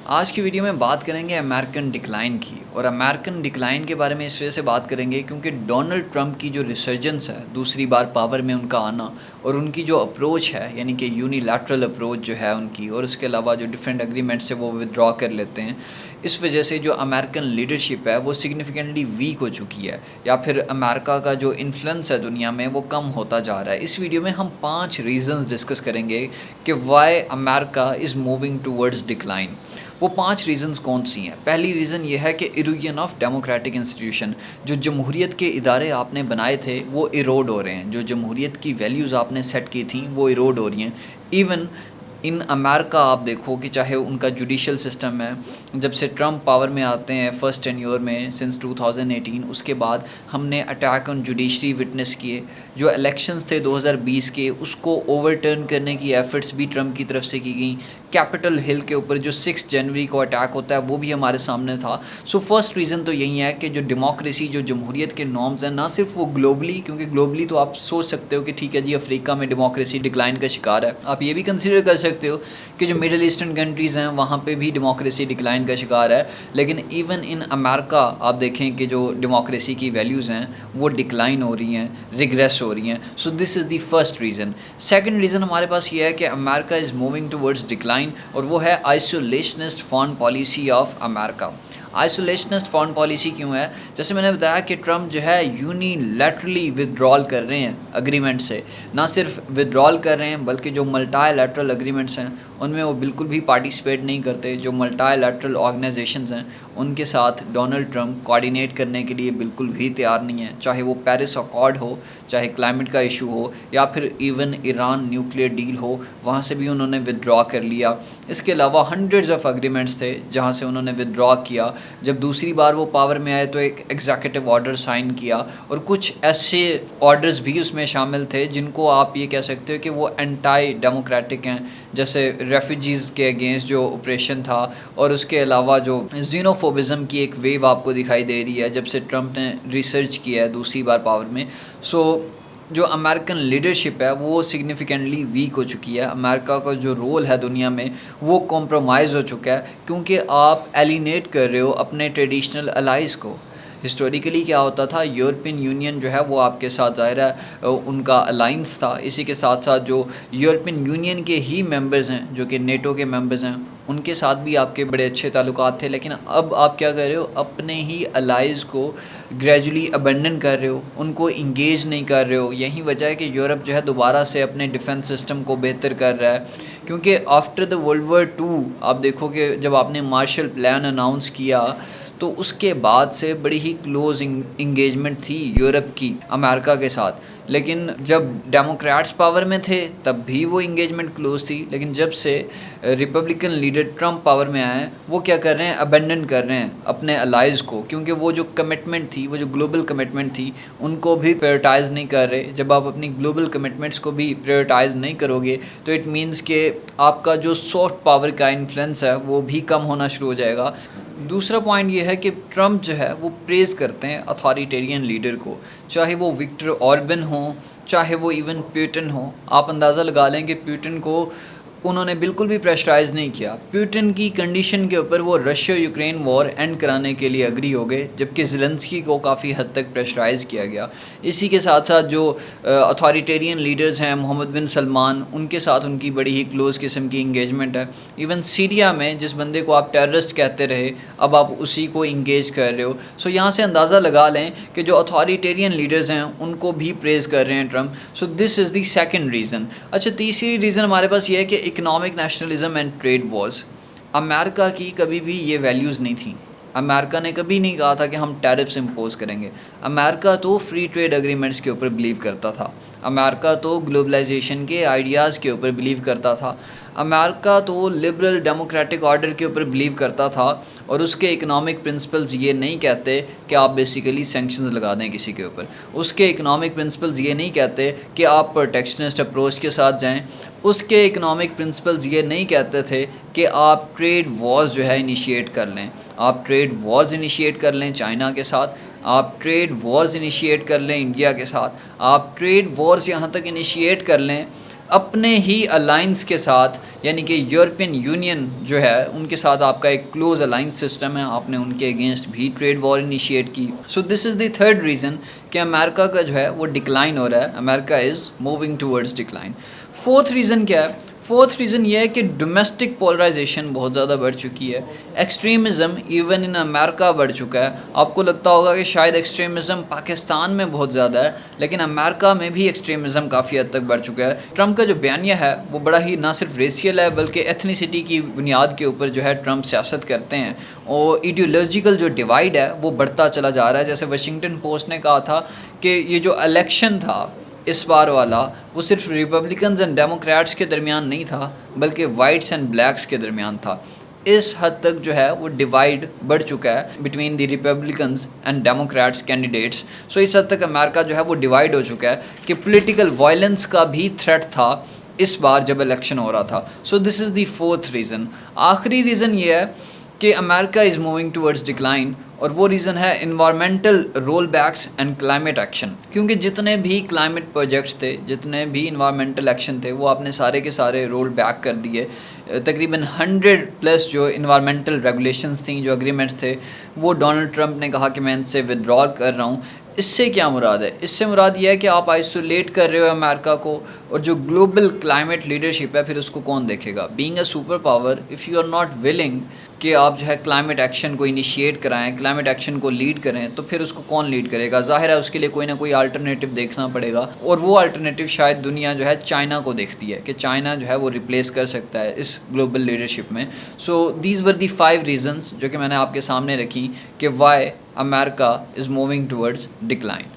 آج کی ویڈیو میں بات کریں گے امریکن ڈکلائن کی، اور امریکن ڈکلائن کے بارے میں اس وجہ سے بات کریں گے کیونکہ ڈونلڈ ٹرمپ کی جو ریسرجنس ہے، دوسری بار پاور میں ان کا آنا، اور ان کی جو اپروچ ہے یعنی کہ یونی لیٹرل اپروچ جو ہے ان کی، اور اس کے علاوہ جو ڈیفرنٹ اگریمنٹس سے وہ ودرا کر لیتے ہیں، اس وجہ سے جو امریکن لیڈرشپ ہے وہ سگنیفیکنٹلی ویک ہو چکی ہے، یا پھر امریکہ کا جو انفلوئنس ہے دنیا میں وہ کم ہوتا جا رہا ہے۔ اس ویڈیو میں ہم 5 ریزنز ڈسکس کریں گے کہ why America is moving towards decline. وہ 5 ریزنز کون سی ہیں؟ پہلی ریزن یہ ہے کہ ایروجن آف ڈیموکریٹک انسٹیٹیوشن، جو جمہوریت کے ادارے آپ نے بنائے تھے وہ ایروڈ ہو رہے ہیں، جو جمہوریت کی ویلیوز آپ نے سیٹ کی تھیں وہ ایروڈ ہو رہی ہیں۔ ایون ان امریکہ آپ دیکھو کہ چاہے ان کا جوڈیشل سسٹم ہے، جب سے ٹرمپ پاور میں آتے ہیں فرسٹ ٹینیور میں سنس 2018، اس کے بعد ہم نے اٹیک آن جوڈیشری وٹنس کیے۔ جو الیکشنز تھے 2020 کے، اس کو اوور ٹرن کرنے کی ایفرٹس بھی ٹرمپ کی طرف سے کی گئیں۔ کیپٹل ہل کے اوپر جو 6 جنوری کو اٹیک ہوتا ہے وہ بھی ہمارے سامنے تھا۔ سو فرسٹ ریزن تو یہی ہے کہ جو ڈیموکریسی، جو جمہوریت کے نارمز ہیں، نہ صرف وہ گلوبلی، کیونکہ گلوبلی تو آپ سوچ سکتے ہو کہ ٹھیک ہے جی افریقہ میں ڈیموکریسی ڈکلائن کا شکار ہے، آپ یہ بھی کنسیڈر کر سکتے ہو کہ جو مڈل ایسٹرن کنٹریز ہیں وہاں پہ بھی ڈیموکریسی ڈکلائن کا شکار ہے، لیکن ایون ان امریکہ آپ دیکھیں کہ جو ڈیموکریسی کی ویلیوز ہیں وہ ڈکلائن ہو رہی ہیں، ریگریس ہو رہی ہیں۔ So this is the first reason. Second reason ہمارے پاس یہ ہے کہ امریکہ از موونگ ٹورڈز ڈکلائن، اور وہ ہے آئسولیشنسٹ فارن پالیسی آف امریکہ۔ آئسولیشنسٹ فارن پالیسی کیوں ہے؟ جیسے میں نے بتایا کہ ٹرمپ جو ہے یونی لیٹرلی ودرال کر رہے ہیں اگریمنٹ سے، نہ صرف ودرال کر رہے ہیں بلکہ جو ملٹائی لیٹرل اگریمنٹس ہیں ان میں وہ بالکل بھی پارٹیسپیٹ نہیں کرتے۔ جو ملٹائی لیٹرل آرگنائزیشنز ہیں ان کے ساتھ ڈونلڈ ٹرمپ کوآرڈینیٹ کرنے کے لیے بالکل بھی تیار نہیں ہے، چاہے وہ پیرس اکارڈ ہو، چاہے کلائمیٹ کا ایشو ہو، یا پھر ایون ایران نیوکلیئر ڈیل ہو، وہاں سے بھی انہوں نے ودرا کر لیا۔ اس کے علاوہ ہنڈریڈز آف اگریمنٹس تھے جہاں سے انہوں نے ودرا کیا۔ جب دوسری بار وہ پاور میں آئے تو ایک ایگزیکٹو آرڈر سائن کیا، اور کچھ ایسے آرڈرز بھی اس میں شامل تھے جن کو آپ یہ کہہ سکتے ہو کہ وہ اینٹائی ڈیموکریٹک ہیں، جیسے ریفیوجیز کے اگینسٹ جو آپریشن تھا، اور اس کے علاوہ جو زینوفوبزم کی ایک ویو آپ کو دکھائی دے رہی ہے جب سے ٹرمپ نے ریسرچ کیا ہے دوسری بار پاور میں۔ سو جو امریکن لیڈرشپ ہے وہ سگنیفیکنٹلی ویک ہو چکی ہے۔ امریکہ کا جو رول ہے دنیا میں وہ کمپرومائز ہو چکا ہے، کیونکہ آپ ایلینیٹ کر رہے ہو اپنے ٹریڈیشنل الائز کو۔ ہسٹوریکلی کیا ہوتا تھا، یورپین یونین جو ہے وہ آپ کے ساتھ ظاہر ہے ان کا الائنس تھا، اسی کے ساتھ ساتھ جو یورپین یونین کے ہی ممبرز ہیں جو کہ نیٹو کے ممبرز ہیں ان کے ساتھ بھی آپ کے بڑے اچھے تعلقات تھے، لیکن اب آپ کیا کر رہے ہو، اپنے ہی الائز کو گریجولی ابنڈن کر رہے ہو، ان کو انگیج نہیں کر رہے ہو۔ یہی وجہ ہے کہ یورپ جو ہے دوبارہ سے اپنے ڈیفنس سسٹم کو بہتر کر رہا ہے، کیونکہ آفٹر دا ورلڈ وار 2 آپ دیکھو کہ جب آپ نے مارشل پلان اناؤنس کیا تو اس کے بعد سے بڑی ہی کلوز انگیجمنٹ تھی یورپ کی امریکہ کے ساتھ، لیکن جب ڈیموکریٹس پاور میں تھے تب بھی وہ انگیجمنٹ کلوز تھی، لیکن جب سے ریپبلکن لیڈر ٹرمپ پاور میں آئے ہیں وہ کیا کر رہے ہیں، ابنڈن کر رہے ہیں اپنے الائز کو، کیونکہ وہ جو کمٹمنٹ تھی، وہ جو گلوبل کمٹمنٹ تھی ان کو بھی پریورٹائز نہیں کر رہے۔ جب آپ اپنی گلوبل کمٹمنٹس کو بھی پریورٹائز نہیں کرو گے تو اٹ مینس کہ آپ کا جو سافٹ پاور کا انفلوئنس ہے وہ بھی کم ہونا شروع ہو جائے گا۔ دوسرا پوائنٹ یہ ہے کہ ٹرمپ جو ہے وہ پریز کرتے ہیں اتھارٹیرین لیڈر کو، چاہے وہ وکٹر اوربن ہوں، چاہے وہ ایون پیوٹن ہوں۔ آپ اندازہ لگا لیں کہ پیوٹن کو انہوں نے بالکل بھی پریشرائز نہیں کیا۔ پیوٹن کی کنڈیشن کے اوپر وہ رشیا یوکرین وار اینڈ کرانے کے لیے اگری ہو گئے، جبکہ زیلنسکی کو کافی حد تک پریشرائز کیا گیا۔ اسی کے ساتھ ساتھ جو اتھارٹیرین لیڈرز ہیں، محمد بن سلمان، ان کے ساتھ ان کی بڑی ہی کلوز قسم کی انگیجمنٹ ہے۔ ایون سیریا میں جس بندے کو آپ ٹیررسٹ کہتے رہے اب آپ اسی کو انگیج کر رہے ہو۔ سو یہاں سے اندازہ لگا لیں کہ جو اتھارٹیرین لیڈرز ہیں ان کو بھی پریز کر رہے ہیں Trump. So this is the second reason. اچھا، تیسری ریزن ہمارے پاس یہ ہے کہ economic nationalism and trade wars. امریکہ کی کبھی بھی یہ ویلیوز نہیں تھیں۔ امریکہ نے کبھی نہیں کہا تھا کہ ہم ٹیرفس امپوز کریں گے۔ امریکہ تو فری ٹریڈ اگریمنٹس کے اوپر بلیو کرتا تھا، امریکہ تو گلوبلائزیشن کے آئیڈیاز کے اوپر بلیو کرتا تھا، امریکہ تو لبرل ڈیموکریٹک آرڈر کے اوپر بلیو کرتا تھا، اور اس کے اکنامک پرنسپلز یہ نہیں کہتے کہ آپ بیسیکلی سینکشنز لگا دیں کسی کے اوپر۔ اس کے اکنامک پرنسپلز یہ نہیں کہتے کہ آپ پروٹیکشنسٹ اپروچ کے ساتھ جائیں۔ اس کے اکنامک پرنسپلز یہ نہیں کہتے تھے کہ آپ ٹریڈ وارز جو ہے انیشیٹ کر لیں۔ آپ ٹریڈ وارز انیشیٹ کر لیں چائنا کے ساتھ، آپ ٹریڈ وارز انیشیٹ کر لیں انڈیا کے ساتھ، آپ ٹریڈ وارز یہاں تک انیشیٹ کر لیں اپنے ہی الائنس کے ساتھ، یعنی کہ یورپین یونین جو ہے ان کے ساتھ آپ کا ایک کلوز الائنس سسٹم ہے، آپ نے ان کے اگینسٹ بھی ٹریڈ وار انیشیٹ کی. سو this is the third reason کہ امریکہ کا جو ہے وہ ڈکلائن ہو رہا ہے، امریکہ is moving towards decline. Fourth reason کیا ہے؟ فورتھ ریزن یہ ہے کہ ڈومیسٹک پولرائزیشن بہت زیادہ بڑھ چکی ہے. ایکسٹریمزم ایون ان امریکہ بڑھ چکا ہے. آپ کو لگتا ہوگا کہ شاید ایکسٹریمزم پاکستان میں بہت زیادہ ہے، لیکن امریکہ میں بھی ایکسٹریمزم کافی حد تک بڑھ چکا ہے. ٹرمپ کا جو بیانیہ ہے وہ بڑا ہی نہ صرف ریشیل ہے بلکہ ایتھنیسٹی کی بنیاد کے اوپر جو ہے ٹرمپ سیاست کرتے ہیں، اور ایڈیولوجیکل جو ڈیوائڈ ہے وہ بڑھتا چلا جا رہا ہے. جیسے واشنگٹن پوسٹ نے کہا تھا کہ یہ جو الیکشن تھا اس بار والا، وہ صرف ریپبلکنز اینڈ ڈیموکریٹس کے درمیان نہیں تھا بلکہ وائٹس اینڈ بلیکس کے درمیان تھا. اس حد تک جو ہے وہ ڈیوائڈ بڑھ چکا ہے between the Republicans and Democrats candidates. So اس حد تک امریکہ جو ہے وہ ڈیوائڈ ہو چکا ہے کہ پولیٹیکل وائلنس کا بھی تھریٹ تھا اس بار جب الیکشن ہو رہا تھا. So this is the fourth reason. آخری ریزن یہ ہے کہ امریکہ از موونگ ٹورڈز ڈکلائن، اور وہ ریزن ہے environmental rollbacks and climate action. کیونکہ جتنے بھی کلائمیٹ پروجیکٹس تھے، جتنے بھی انوائرمنٹل ایکشن تھے، وہ آپ نے سارے کے سارے رول بیک کر دیے. تقریباً 100+ جو انوائرمنٹل ریگولیشنز تھیں، جو اگریمنٹس تھے، وہ ڈونلڈ ٹرمپ نے کہا کہ میں ان سے ودرا کر رہا ہوں. اس سے کیا مراد ہے؟ اس سے مراد یہ ہے کہ آپ آئسولیٹ کر رہے ہو امریکہ کو، اور جو گلوبل کلائمیٹ لیڈرشپ ہے پھر اس کو کون دیکھے گا؟ Being a superpower, if you are not willing کہ آپ جو ہے کلائمیٹ ایکشن کو انیشیٹ کرائیں، کلائمیٹ ایکشن کو لیڈ کریں، تو پھر اس کو کون لیڈ کرے گا؟ ظاہر ہے اس کے لیے کوئی نہ کوئی الٹرنیٹیو دیکھنا پڑے گا، اور وہ الٹرنیٹیو شاید دنیا جو ہے چائنا کو دیکھتی ہے کہ چائنا جو ہے وہ ریپلیس کر سکتا ہے اس گلوبل لیڈرشپ میں. So these were the 5 reasons جو کہ میں نے آپ کے سامنے رکھی کہ Y America is moving towards decline.